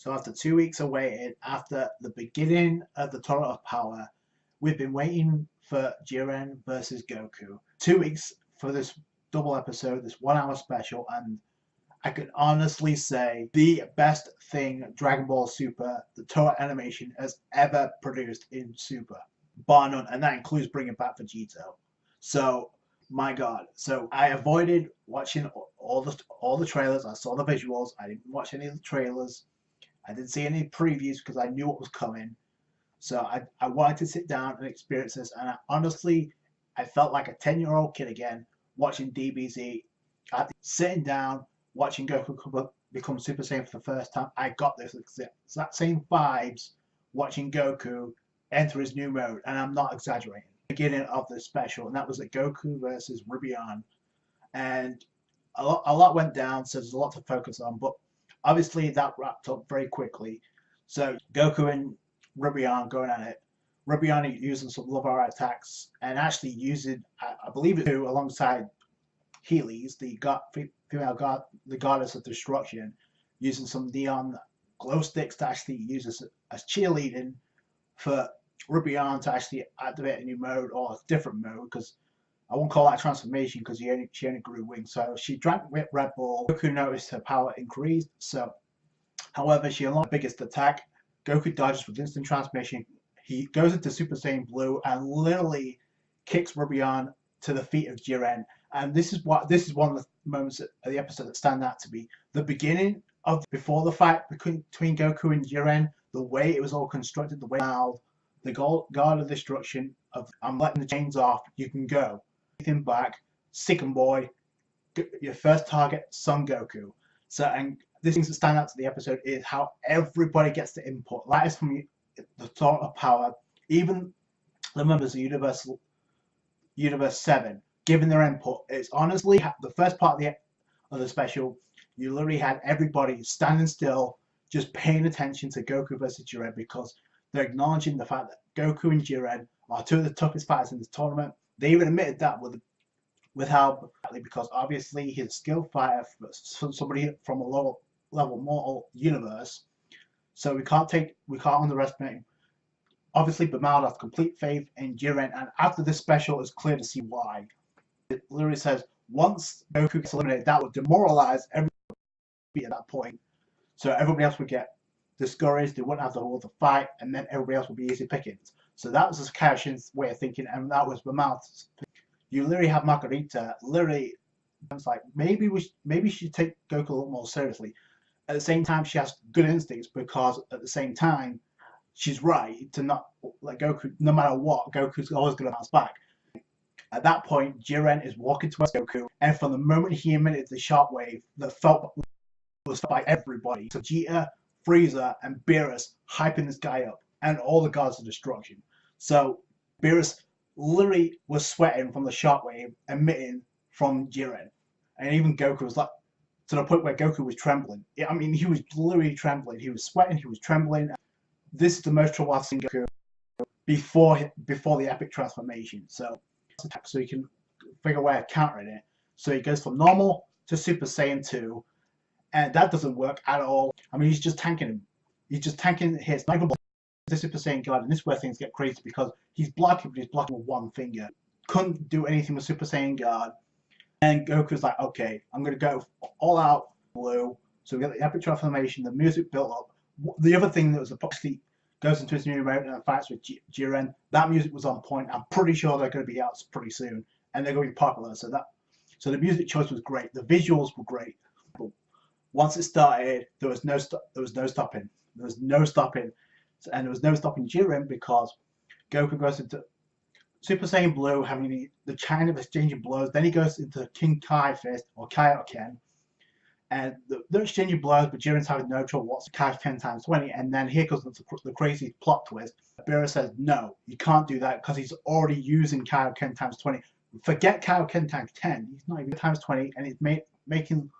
So after 2 weeks awaited, after the beginning of the Tournament of Power, we've been waiting for Jiren versus Goku. 2 weeks for this double episode, this 1 hour special, and I can honestly say the best thing Dragon Ball Super, the Toei animation, has ever produced in Super. Bar none, and that includes bringing back Vegito. So, my God. So I avoided watching all the trailers. I saw the visuals. I didn't watch any of the trailers. I didn't see any previews because I knew what was coming. So I wanted to sit down and experience this. And I felt like a 10-year-old kid again watching DBZ. Sitting down, watching Goku become Super Saiyan for the first time. I got this exact same vibes watching Goku enter his new mode. And I'm not exaggerating. Beginning of the special, and that was at Goku versus Rubian. And a lot went down, so there's a lot to focus on. But obviously that wrapped up very quickly. So Goku and Rubian going at it. Rubian using some love art attacks and actually using, I believe it too, alongside Heelys, the female god, the goddess of destruction, using some neon glow sticks to actually use as cheerleading for Rubian to actually activate a new mode or a different mode, because I won't call that transformation because she only grew wings. So she drank Red Bull. Goku noticed her power increased. So, however, she unlocked the biggest attack. Goku dodges with instant transformation. He goes into Super Saiyan Blue and literally kicks Rubian to the feet of Jiren. And this is one of the moments of the episode that stand out to me. The beginning of before the fight between Goku and Jiren, the way it was all constructed, the way now the god of destruction of I'm letting the chains off, you can go. Anything back, second boy, your first target, Son Goku. So, and this things that stand out to the episode is how everybody gets the input. That is from the Tournament of Power, even the members of Universe 7 giving their input. It's honestly the first part of the special. You literally had everybody standing still, just paying attention to Goku versus Jiren, because they're acknowledging the fact that Goku and Jiren are two of the toughest fighters in this tournament. They even admitted that with how, because obviously he's a skilled fighter for somebody from a lower level mortal universe. So we can't underestimate him. Obviously, Bimald has complete faith in Jiren, and after this special, it's clear to see why. It literally says once Goku gets eliminated, that would demoralize everybody at that point. So everybody else would get discouraged, they wouldn't have to hold the fight, and then everybody else would be easy pickings. So that was Kaioshin's way of thinking, and that was Bimald's. You literally have Margarita literally. It's like maybe she should take Goku a little more seriously. At the same time, she has good instincts, because at the same time, she's right to not let Goku, no matter what, Goku's always going to bounce back. At that point, Jiren is walking towards Goku, and from the moment he emitted the shockwave that was felt by everybody, so Vegeta, Frieza, and Beerus hyping this guy up, and all the gods of destruction. So Beerus literally was sweating from the shockwave emitting from Jiren, and even Goku was like, to the point where Goku was trembling. I mean, he was literally trembling. He was sweating. He was trembling. This is the most trouble I've seen Goku before the epic transformation. So you can figure a way of countering it. So he goes from normal to Super Saiyan 2, and that doesn't work at all. I mean, he's just tanking him. He's just tanking his not even the Super Saiyan God, and this is where things get crazy, because he's blocking, but he's blocking with one finger. Couldn't do anything with Super Saiyan God. And Goku's like, okay, I'm going to go all out blue. So we get the epic transformation, the music built up. The other thing that was actually goes into his new mode and fights with Jiren, that music was on point. I'm pretty sure they're going to be out pretty soon, and they're going to be popular. So the music choice was great. The visuals were great. But once it started, there was no stopping. There was no stopping, and there was no stopping Jiren, because Goku goes into Super Saiyan Blue, having the chain of exchanging blows. Then he goes into King Kai Fist, or Kaioken, and they're exchanging blows, but Jiren's having no trouble. What's Kaioken times 20? And then here goes the crazy plot twist. Beerus says, no, you can't do that, because he's already using Kaioken times 20. Forget Kaioken times 10. He's not even times 20, and he's making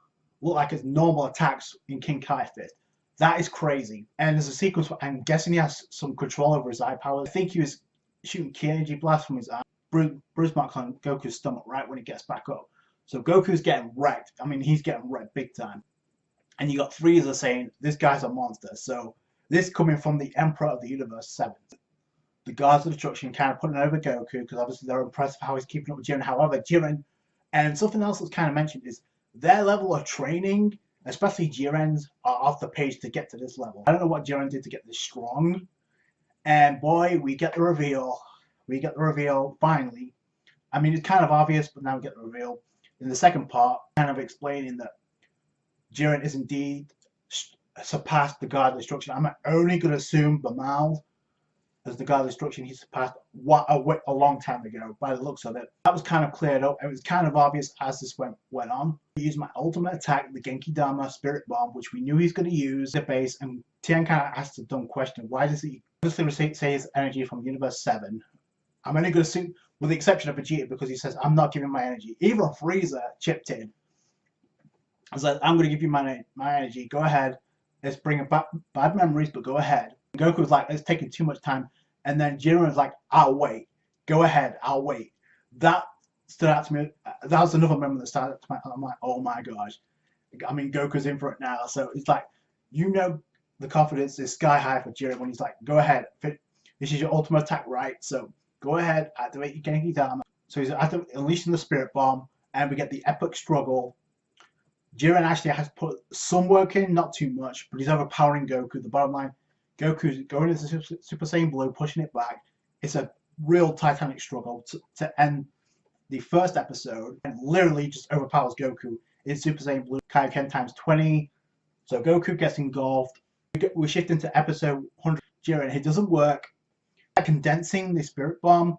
look like his normal attacks in King Kai Fist. That is crazy. And there's a sequence where I'm guessing he has some control over his eye power. I think he was shooting key energy blasts from his eye. Bruise mark on Goku's stomach right when he gets back up. So Goku's getting wrecked. I mean, he's getting wrecked big time. And you got Frieza saying this guy's a monster. So this coming from the Emperor of the Universe 7. The Guards of Destruction kind of putting over Goku because obviously they're impressed with how he's keeping up with Jiren. However, Jiren, and something else that's kind of mentioned is their level of training, especially Jiren's, are off the page to get to this level. I don't know what Jiren did to get this strong. And boy, we get the reveal. We get the reveal finally. I mean, it's kind of obvious, but now we get the reveal in the second part, kind of explaining that Jiren is indeed surpassed the Guard of Destruction. I'm only going to assume Bamal as the God of Destruction. He surpassed a long time ago by the looks of it. That was kind of cleared up. It was kind of obvious as this went on. I used my ultimate attack, the Genki Dama Spirit Bomb, which we knew he's going to use the base. And Tien kind of asked a dumb question: why does he obviously say his energy from Universe 7? I'm only going to assume, with the exception of Vegeta, because he says I'm not giving my energy. Even Frieza chipped in. I was like, I'm going to give you my energy. Go ahead. It's bringing back bad memories, but go ahead. Goku was like, it's taking too much time. And then Jiren was like, I'll wait. Go ahead, I'll wait. That stood out to me. That was another moment that started to me. I'm like, oh my gosh. I mean, Goku's in for it now. So it's like, you know, the confidence is sky high for Jiren when he's like, go ahead. This is your ultimate attack, right? So go ahead, activate your Genki Dama. So he's unleashing the Spirit Bomb, and we get the epic struggle. Jiren actually has put some work in, not too much, but he's overpowering Goku. The bottom line, Goku's going into Super Saiyan Blue, pushing it back. It's a real titanic struggle to end the first episode, and literally just overpowers Goku in Super Saiyan Blue Kaioken times 20. So Goku gets engulfed. We shift into episode 100. Jiren, it doesn't work. Condensing the Spirit Bomb,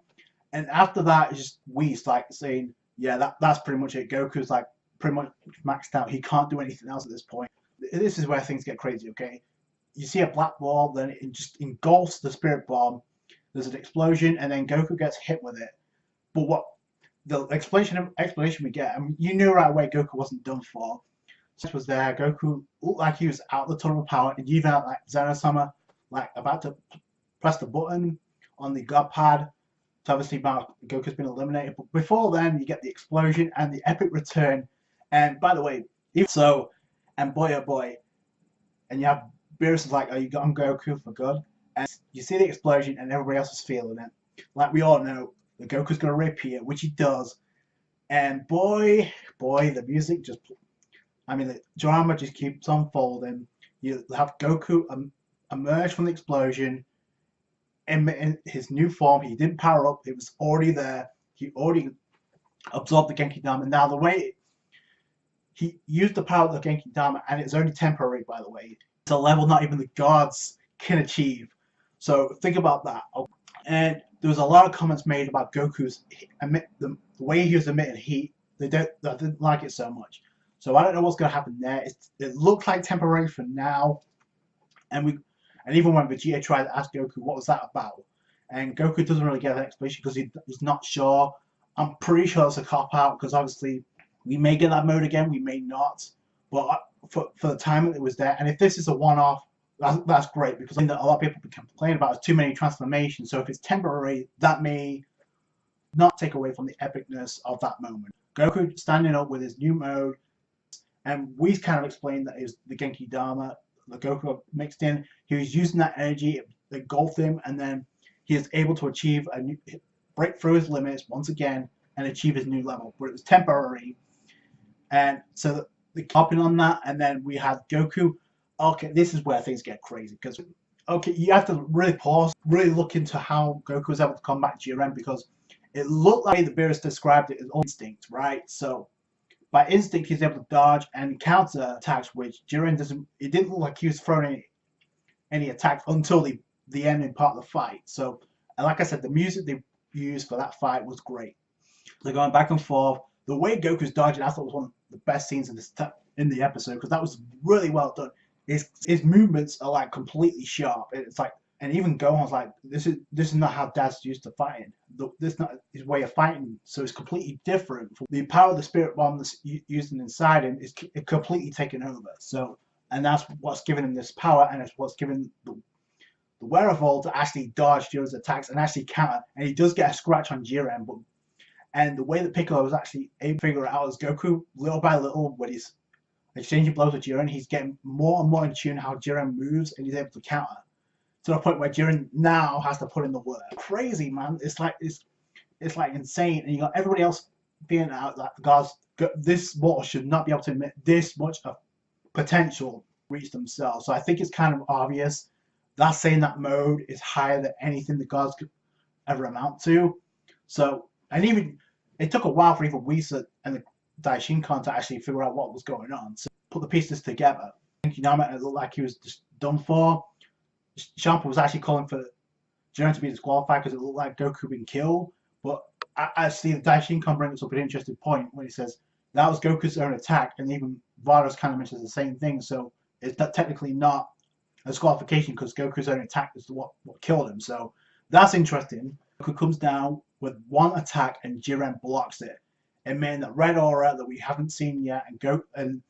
and after that, it's just Whis like saying, yeah, that's pretty much it. Goku's like pretty much maxed out. He can't do anything else at this point. This is where things get crazy, okay? You see a black ball, then it just engulfs the Spirit Bomb. There's an explosion, and then Goku gets hit with it. But what the explanation we get, I mean, you knew right away Goku wasn't done for. This was there. Goku looked like he was out the tunnel of power, and even out like Zeno-sama, like about to press the button on the God Pad. So obviously Goku's been eliminated. But before then, you get the explosion and the epic return. And by the way, even so, and boy oh boy, and you have Beerus is like, oh, you got on Goku for good. And you see the explosion and everybody else is feeling it. Like we all know, that Goku's going to reappear, which he does. And boy, the music just, I mean, the drama just keeps unfolding. You have Goku emerge from the explosion in his new form. He didn't power up. It was already there. He already absorbed the Genki Dama. Now, the way he used the power of the Genki Dama, and it's only temporary, by the way. It's a level not even the gods can achieve. So think about that. And there was a lot of comments made about Goku's the way he was emitting heat. They didn't like it so much. So I don't know what's going to happen there. It looked like temporary for now. And even when Vegeta tried to ask Goku what was that about, and Goku doesn't really get an explanation because he's not sure. I'm pretty sure it's a cop out because obviously we may get that mode again, we may not. But for the time that it was there, and if this is a one-off, that's great, because a lot of people complain about is too many transformations. So if it's temporary, that may not take away from the epicness of that moment. Goku standing up with his new mode, and we kind of explained that it was the Genki Dama that Goku mixed in. He was using that energy, it engulfed him, and then he is able to achieve break through his limits once again and achieve his new level. But it was temporary, and so the hopping on that, and then we had Goku. Okay, this is where things get crazy because you have to really pause, really look into how Goku was able to combat Jiren, because it looked like the Beerus described it as instinct, right? So by instinct, he's able to dodge and counter attacks, which Jiren doesn't. It didn't look like he was throwing any attacks until the ending part of the fight. So, and like I said, the music they used for that fight was great. They're going back and forth. The way Goku's dodging, I thought was one of the best scenes in the episode, because that was really well done. His movements are like completely sharp. It's like, and even Gohan's like, this is not how Dad's used to fighting. This is not his way of fighting. So it's completely different. The power of the Spirit Bomb that's used inside him is completely taken over. So, and that's what's giving him this power, and it's what's giving the wherewithal to actually dodge Jiren's attacks and actually counter. And he does get a scratch on Jiren, and the way that Piccolo was actually able to figure it out is Goku, little by little, with his exchanging blows with Jiren, he's getting more and more in tune how Jiren moves, and he's able to counter to the point where Jiren now has to put in the work. Crazy, man. It's like insane, and you got everybody else being out like, guys, this mortal should not be able to admit this much of potential reach themselves. So I think it's kind of obvious. That's saying that mode is higher than anything the gods could ever amount to. So, and even it took a while for even Whis and the Daishinkan to actually figure out what was going on. So put the pieces together. I think it looked like he was just done for. Champa was actually calling for Jiren to be disqualified because it looked like Goku being killed. But I see the Daishinkan brings up an interesting point when he says that was Goku's own attack, and even Vados kind of mentions the same thing. So it's not technically not a disqualification because Goku's own attack is what killed him. So that's interesting. Goku comes down with one attack and Jiren blocks it. It made that red aura that we haven't seen yet, and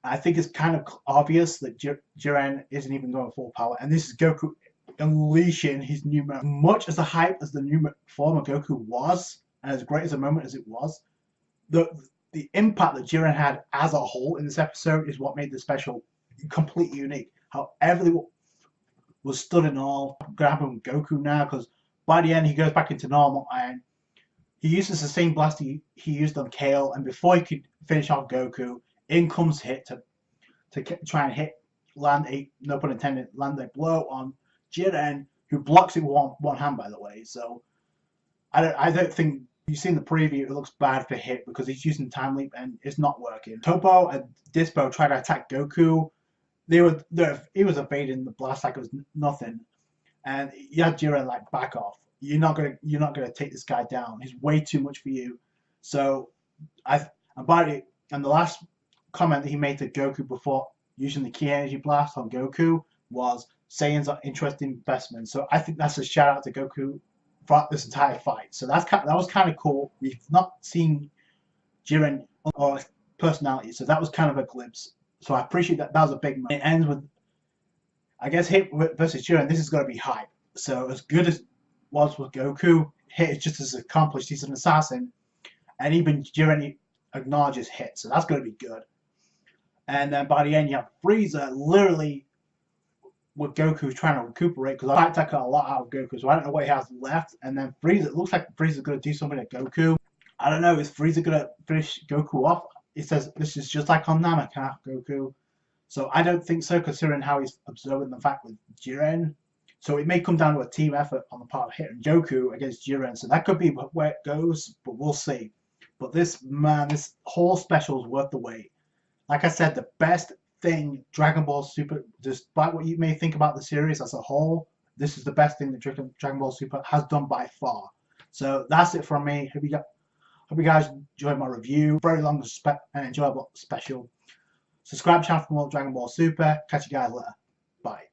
I think it's kind of obvious that Jiren isn't even going full power, and this is Goku unleashing his new mode. Much as the hype as the new form of Goku was, and as great as a moment as it was, the impact that Jiren had as a whole in this episode is what made the special completely unique. How everything was stood in awe. Going to happen with Goku now, because by the end he goes back into normal and he uses the same blast he used on Kale, and before he could finish off Goku, in comes Hit to try and land a blow on Jiren, who blocks it with one hand, by the way. So I don't think you've seen the preview. It looks bad for Hit because he's using time leap and it's not working. Topo and Dispo try to attack Goku. He was evading the blast like it was nothing, and you had Jiren like back off. You're not gonna take this guy down. He's way too much for you. So and the last comment that he made to Goku before using the Ki Energy Blast on Goku was Saiyans are interesting investments. So I think that's a shout out to Goku for this entire fight. So that was kind of cool. We've not seen Jiren or his personality, so that was kind of a glimpse. So I appreciate that. That was a big moment. It ends with, I guess, Hit versus Jiren. This is going to be hype. So as good as it was with Goku, Hit is just as accomplished. He's an assassin, and even Jiren acknowledges Hit. So that's going to be good. And then by the end, you have Frieza literally with Goku trying to recuperate, because I attack a lot out of Goku, so I don't know what he has left. And then Frieza, it looks like Frieza's going to do something to Goku. I don't know, is Frieza going to finish Goku off? It says this is just like on Namek, Goku. So I don't think so, considering how he's absorbing the fact with Jiren. So it may come down to a team effort on the part of Hit and Goku against Jiren. So that could be where it goes, but we'll see. But this whole special is worth the wait. Like I said, the best thing Dragon Ball Super, despite what you may think about the series as a whole, this is the best thing that Dragon Ball Super has done by far. So that's it from me. Hope you guys enjoyed my review. Very long and enjoyable special. Subscribe to the channel for more Dragon Ball Super. Catch you guys later. Bye.